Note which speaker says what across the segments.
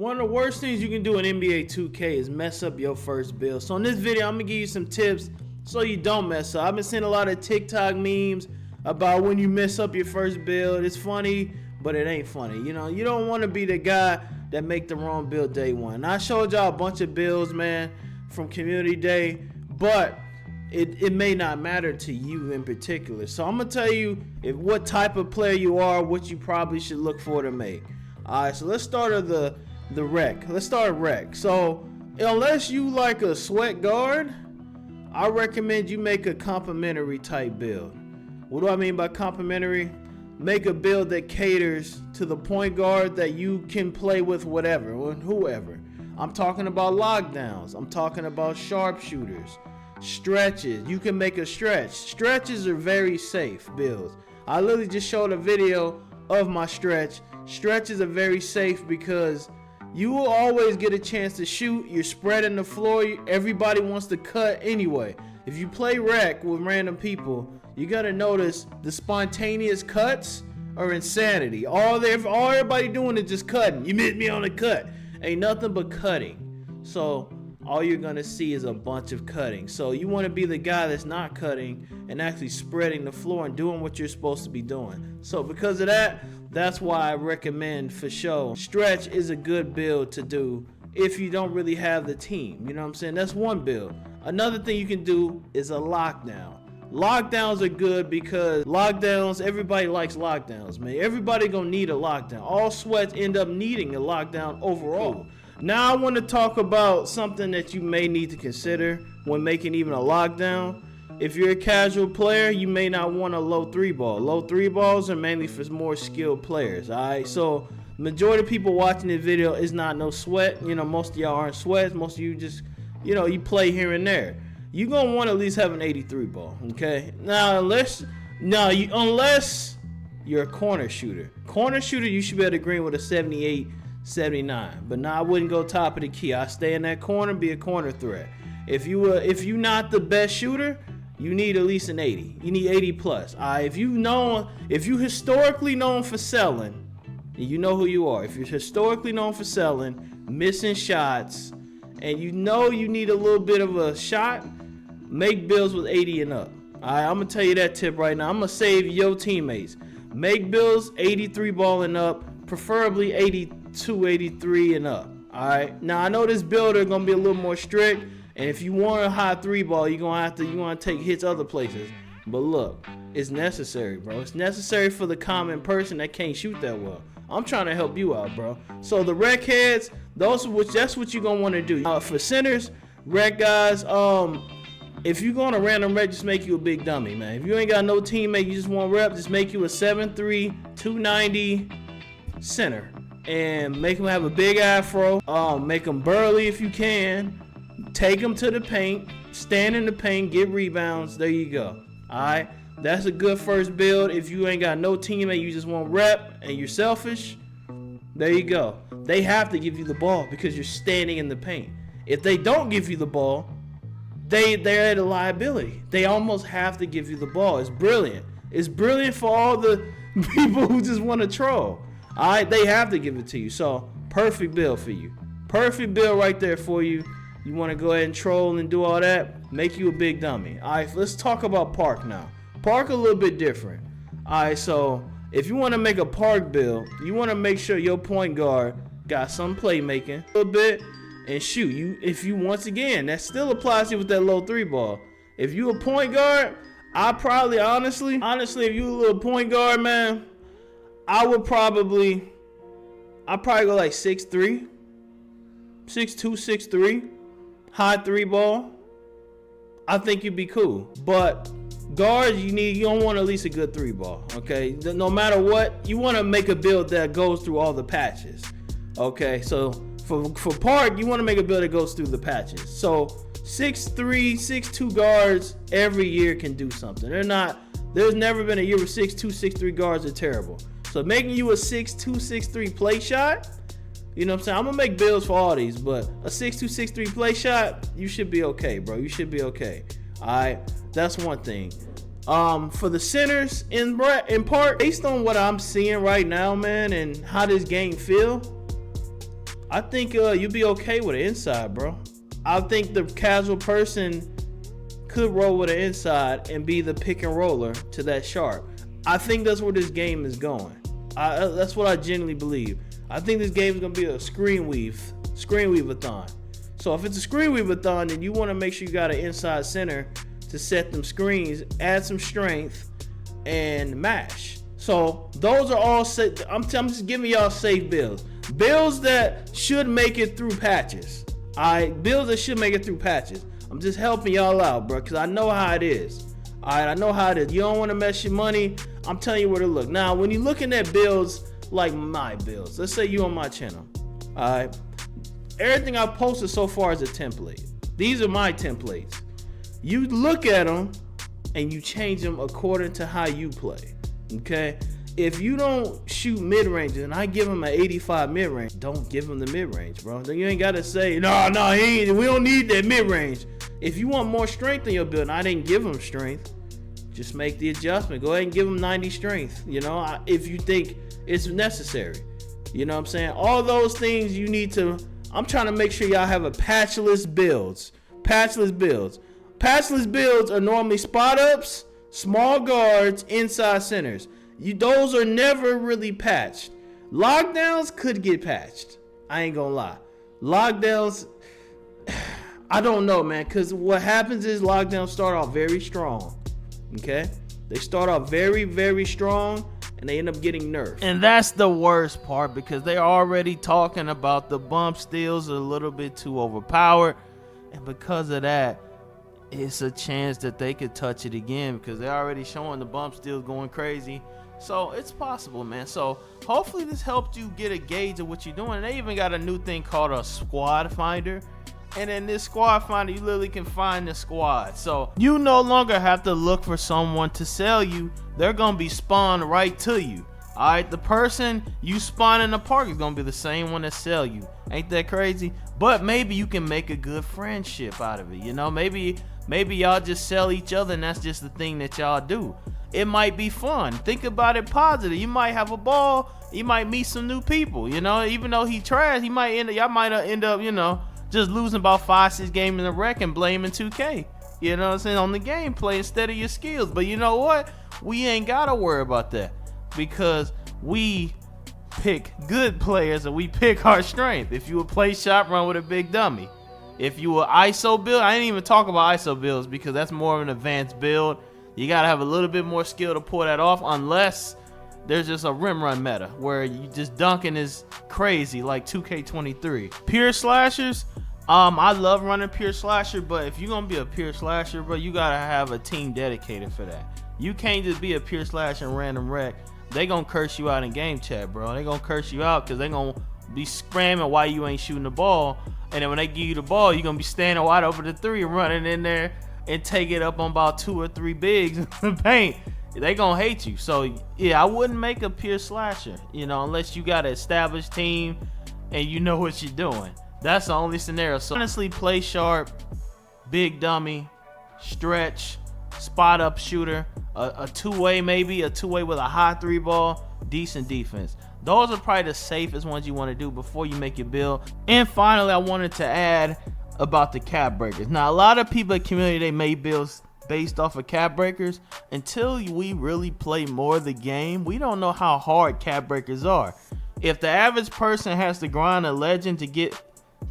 Speaker 1: One of the worst things you can do in NBA 2K is mess up your first build. So in this video, I'm gonna give you some tips so you don't mess up. I've been seeing a lot of TikTok memes about when you mess up your first build. It's funny, but it ain't funny. You know, you don't want to be the guy that make the wrong build day one. I showed y'all a bunch of builds, man, from community day, but it may not matter to you in particular. So I'm gonna tell you what type of player you are, what you probably should look for to make. All right, so let's start at the rec. Let's start rec. So unless you like a sweat guard, I recommend you make a complementary type build. What do I mean by complementary? Make a build that caters to the point guard that you can play with whatever, whoever. I'm talking about lockdowns. I'm talking about sharpshooters, stretches. You can make a stretch. Stretches are very safe builds. I literally just showed a video of my stretch. Stretches are very safe because you will always get a chance to shoot. You're spreading the floor. Everybody wants to cut anyway. If you play rec with random people, you gotta notice the spontaneous cuts are insanity. All everybody doing is just cutting. You missed me on a cut. Ain't nothing but cutting. So all you're gonna see is a bunch of cutting. So you wanna be the guy that's not cutting and actually spreading the floor and doing what you're supposed to be doing. So because of that, that's why I recommend for sure stretch is a good build to do if you don't really have the team. You know what I'm saying? That's one build. Another thing you can do is a lockdown. Lockdowns are good because everybody likes lockdowns, man. Everybody gonna need a lockdown. All sweats end up needing a lockdown overall. Now I want to talk about something that you may need to consider when making even a lockdown. If you're a casual player, you may not want a low 3-ball. Low 3-balls are mainly for more skilled players, alright? So majority of people watching this video is not no sweat. You know, most of y'all aren't sweats. Most of you just, you know, you play here and there. You're going to want to at least have an 83 ball, okay? Now, unless you're a corner shooter. Corner shooter, you should be able to green with a 78, 79. But now I wouldn't go top of the key. I stay in that corner, be a corner threat. If you're not the best shooter, you need at least an 80. You need 80 plus. If you historically known for selling, you know who you are. If you're historically known for selling, missing shots, and you know you need a little bit of a shot, make builds with 80 and up. Alright, I'm gonna tell you that tip right now. I'm gonna save your teammates. Make builds 83 ball and up, preferably 82, 83 and up. Alright. Now I know this builder gonna be a little more strict, and if you want a high 3 ball, you're gonna take hits other places. But look, it's necessary, bro. It's necessary for the common person that can't shoot that well. I'm trying to help you out, bro. So the rec heads, that's what you're gonna want to do. For centers, rec guys, if you're going to random rec, just make you a big dummy, man. If you ain't got no teammate, you just want rep, just make you a 7'3", 290 center. And make them have a big afro. Make them burly if you can. Take them to the paint. Stand in the paint, get rebounds. There you go. Alright? That's a good first build. If you ain't got no teammate, you just want rep and you're selfish, there you go. They have to give you the ball because you're standing in the paint. If they don't give you the ball, they're at a liability. They almost have to give you the ball. It's brilliant. It's brilliant for all the people who just want to troll. All right, they have to give it to you. So perfect build for you. Perfect build right there for you. You want to go ahead and troll and do all that, make you a big dummy. All right, let's talk about park now. Park a little bit different. All right, so if you want to make a park build, you want to make sure your point guard got some playmaking a little bit. And shoot, if you once again, that still applies to you with that low 3 ball. If you a point guard, I probably honestly, if you a little point guard, man, I'd probably go like 6'3", 6'2", 6'3", high 3 ball. I think you'd be cool. But guards, you don't want at least a good 3 ball. Okay, no matter what, you want to make a build that goes through all the patches. Okay, so for park, you want to make a build that goes through the patches. So 6'3", 6'2" guards every year can do something. There's never been a year where 6'2", 6'3" guards are terrible. So making you a 6'2", 6'3" play shot, you know what I'm saying? I'm gonna make builds for all these, but a 6'2", 6'3" play shot, you should be okay, bro. You should be okay. Alright, that's one thing. For the centers in part, based on what I'm seeing right now, man, and how this game feel, I think you'd be okay with an inside, bro. I think the casual person could roll with an inside and be the pick and roller to that sharp. I think that's where this game is going. That's what I genuinely believe. I think this game is going to be a screen weave-a-thon. So if it's a screen weave-a-thon, then you want to make sure you got an inside center to set them screens, add some strength, and mash. So those are all set. I'm just giving y'all safe builds. Builds that should make it through patches. Alright, builds that should make it through patches. I'm just helping y'all out, bro, because I know how it is. Alright, I know how it is. You don't want to mess your money. I'm telling you where to look. Now, when you're looking at builds like my builds, let's say you on my channel. Alright, everything I've posted so far is a template. These are my templates. You look at them and you change them according to how you play. Okay? If you don't shoot mid-range and I give him an 85 mid-range, don't give him the mid-range, bro. Then you ain't got to say, no, we don't need that mid-range. If you want more strength in your build, and I didn't give him strength, just make the adjustment. Go ahead and give him 90 strength, if you think it's necessary. You know what I'm saying? All those things you need to, I'm trying to make sure y'all have a patchless builds. Patchless builds. Patchless builds are normally spot-ups, small guards, inside centers. Those are never really patched. Lockdowns could get patched. I ain't gonna lie. Lockdowns, I don't know, man, because what happens is lockdowns start off very strong. Okay? They start off very, very strong, and they end up getting nerfed. And that's the worst part, because they're already talking about the bump steals a little bit too overpowered. And because of that, it's a chance that they could touch it again, because they're already showing the bump steals going crazy. So it's possible, man. So hopefully this helped you get a gauge of what you're doing. And they even got a new thing called a squad finder. And in this squad finder, you literally can find the squad. So you no longer have to look for someone to sell you. They're going to be spawned right to you. All right, the person you spawn in the park is going to be the same one that sell you. Ain't that crazy? But maybe you can make a good friendship out of it. Maybe y'all just sell each other, and that's just the thing that y'all do. It might be fun. Think about it positive. You might have a ball. You might meet some new people. Even though he trash, y'all might end up, just losing about 5-6 games in a wreck and blaming 2K. You know what I'm saying? On the gameplay instead of your skills. But you know what? We ain't gotta worry about that, because we pick good players and we pick our strength. If you would play shot, run with a big dummy. If you were ISO build, I didn't even talk about ISO builds because that's more of an advanced build. You gotta have a little bit more skill to pull that off, unless there's just a rim run meta where you just dunking is crazy like 2K23. Pure slashers, I love running pure slasher, but if you're gonna be a pure slasher, bro, you gotta have a team dedicated for that. You can't just be a pure slasher and random wreck. They gonna curse you out in game chat, bro. They gonna curse you out because they gonna be spamming why you ain't shooting the ball, and then when they give you the ball, you're gonna be standing wide over the 3 and running in there and take it up on about 2 or 3 bigs in the paint. They gonna hate you. So yeah, I wouldn't make a pure slasher, unless you got an established team and you know what you're doing. That's the only scenario. So honestly, play sharp, big dummy, stretch, spot up shooter, a two-way, maybe a two-way with a high 3 ball, decent defense. Those are probably the safest ones you want to do before you make your build. And finally, I wanted to add about the cap breakers. Now, a lot of people in the community, they made builds based off of cap breakers. Until we really play more of the game, we don't know how hard cap breakers are. If the average person has to grind a legend to get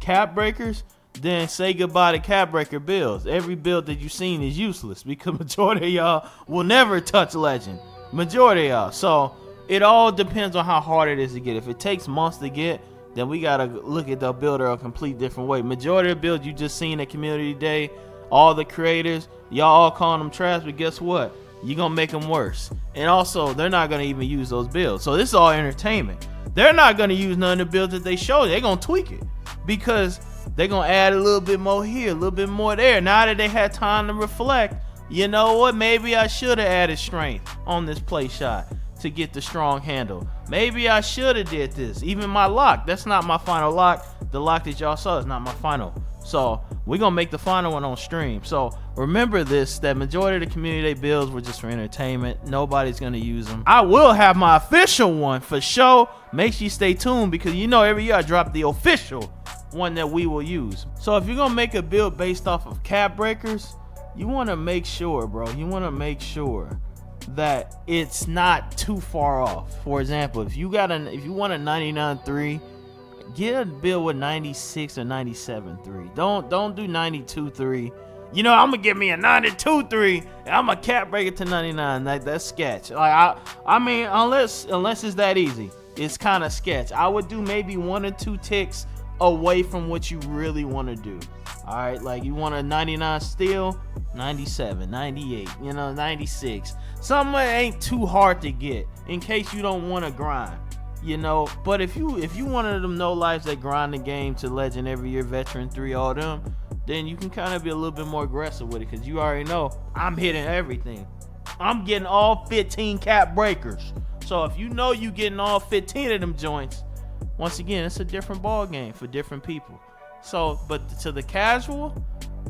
Speaker 1: cap breakers, then say goodbye to cap breaker builds. Every build that you've seen is useless because majority of y'all will never touch legend. Majority of y'all. So it all depends on how hard it is to get. If it takes months to get, then we gotta look at the builder a complete different way. Majority of the builds you just seen at community day, all the creators, y'all all calling them trash, but guess what? You're gonna make them worse. And also, they're not gonna even use those builds. So this is all entertainment. They're not gonna use none of the builds that they show. They're gonna tweak it because they're gonna add a little bit more here, a little bit more there. Now that they had time to reflect, you know what? Maybe I should have added strength on this play shot to get the strong handle. Maybe I should have did this. Even my lock, that's not my final lock. The lock that y'all saw is not my final So we're gonna make the final one on stream. So remember this, that majority of the community day builds were just for entertainment. Nobody's gonna use them. I will have my official one for sure. Make sure you stay tuned, because you know every year I drop the official one that we will use. So if you're gonna make a build based off of cap breakers, you wanna make sure, bro, you wanna make sure that it's not too far off. For example, if you want a 99.3, get a build with 96 or 97.3. Don't do 92.3. You know, I'm gonna give me a 92.3 and I'm a cap break it to 99. That's sketch. Like I mean, unless it's that easy, it's kind of sketch. I would do maybe 1 or 2 ticks away from what you really want to do. All right, like you want a 99 steel, 97, 98, you know, 96. Something that ain't too hard to get in case you don't want to grind, you know. But if you one of them no lives that grind the game to legend every year, veteran 3, all them, then you can kind of be a little bit more aggressive with it, because you already know I'm hitting everything. I'm getting all 15 cap breakers. So if you know you getting all 15 of them joints, once again, it's a different ball game for different people. So, but to the casual,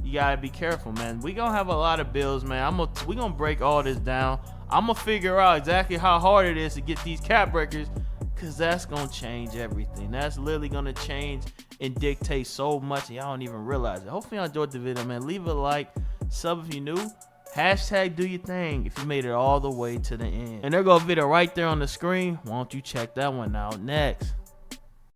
Speaker 1: you gotta be careful, man. We gonna have a lot of builds, man. We gonna break all this down. I'm gonna figure out exactly how hard it is to get these cap breakers, because that's gonna change everything. That's literally gonna change and dictate so much, and y'all don't even realize it. Hopefully y'all enjoyed the video, man. Leave a like, sub if you're new. Hashtag do your thing if you made it all the way to the end. And there go a video right there on the screen. Why don't you check that one out next?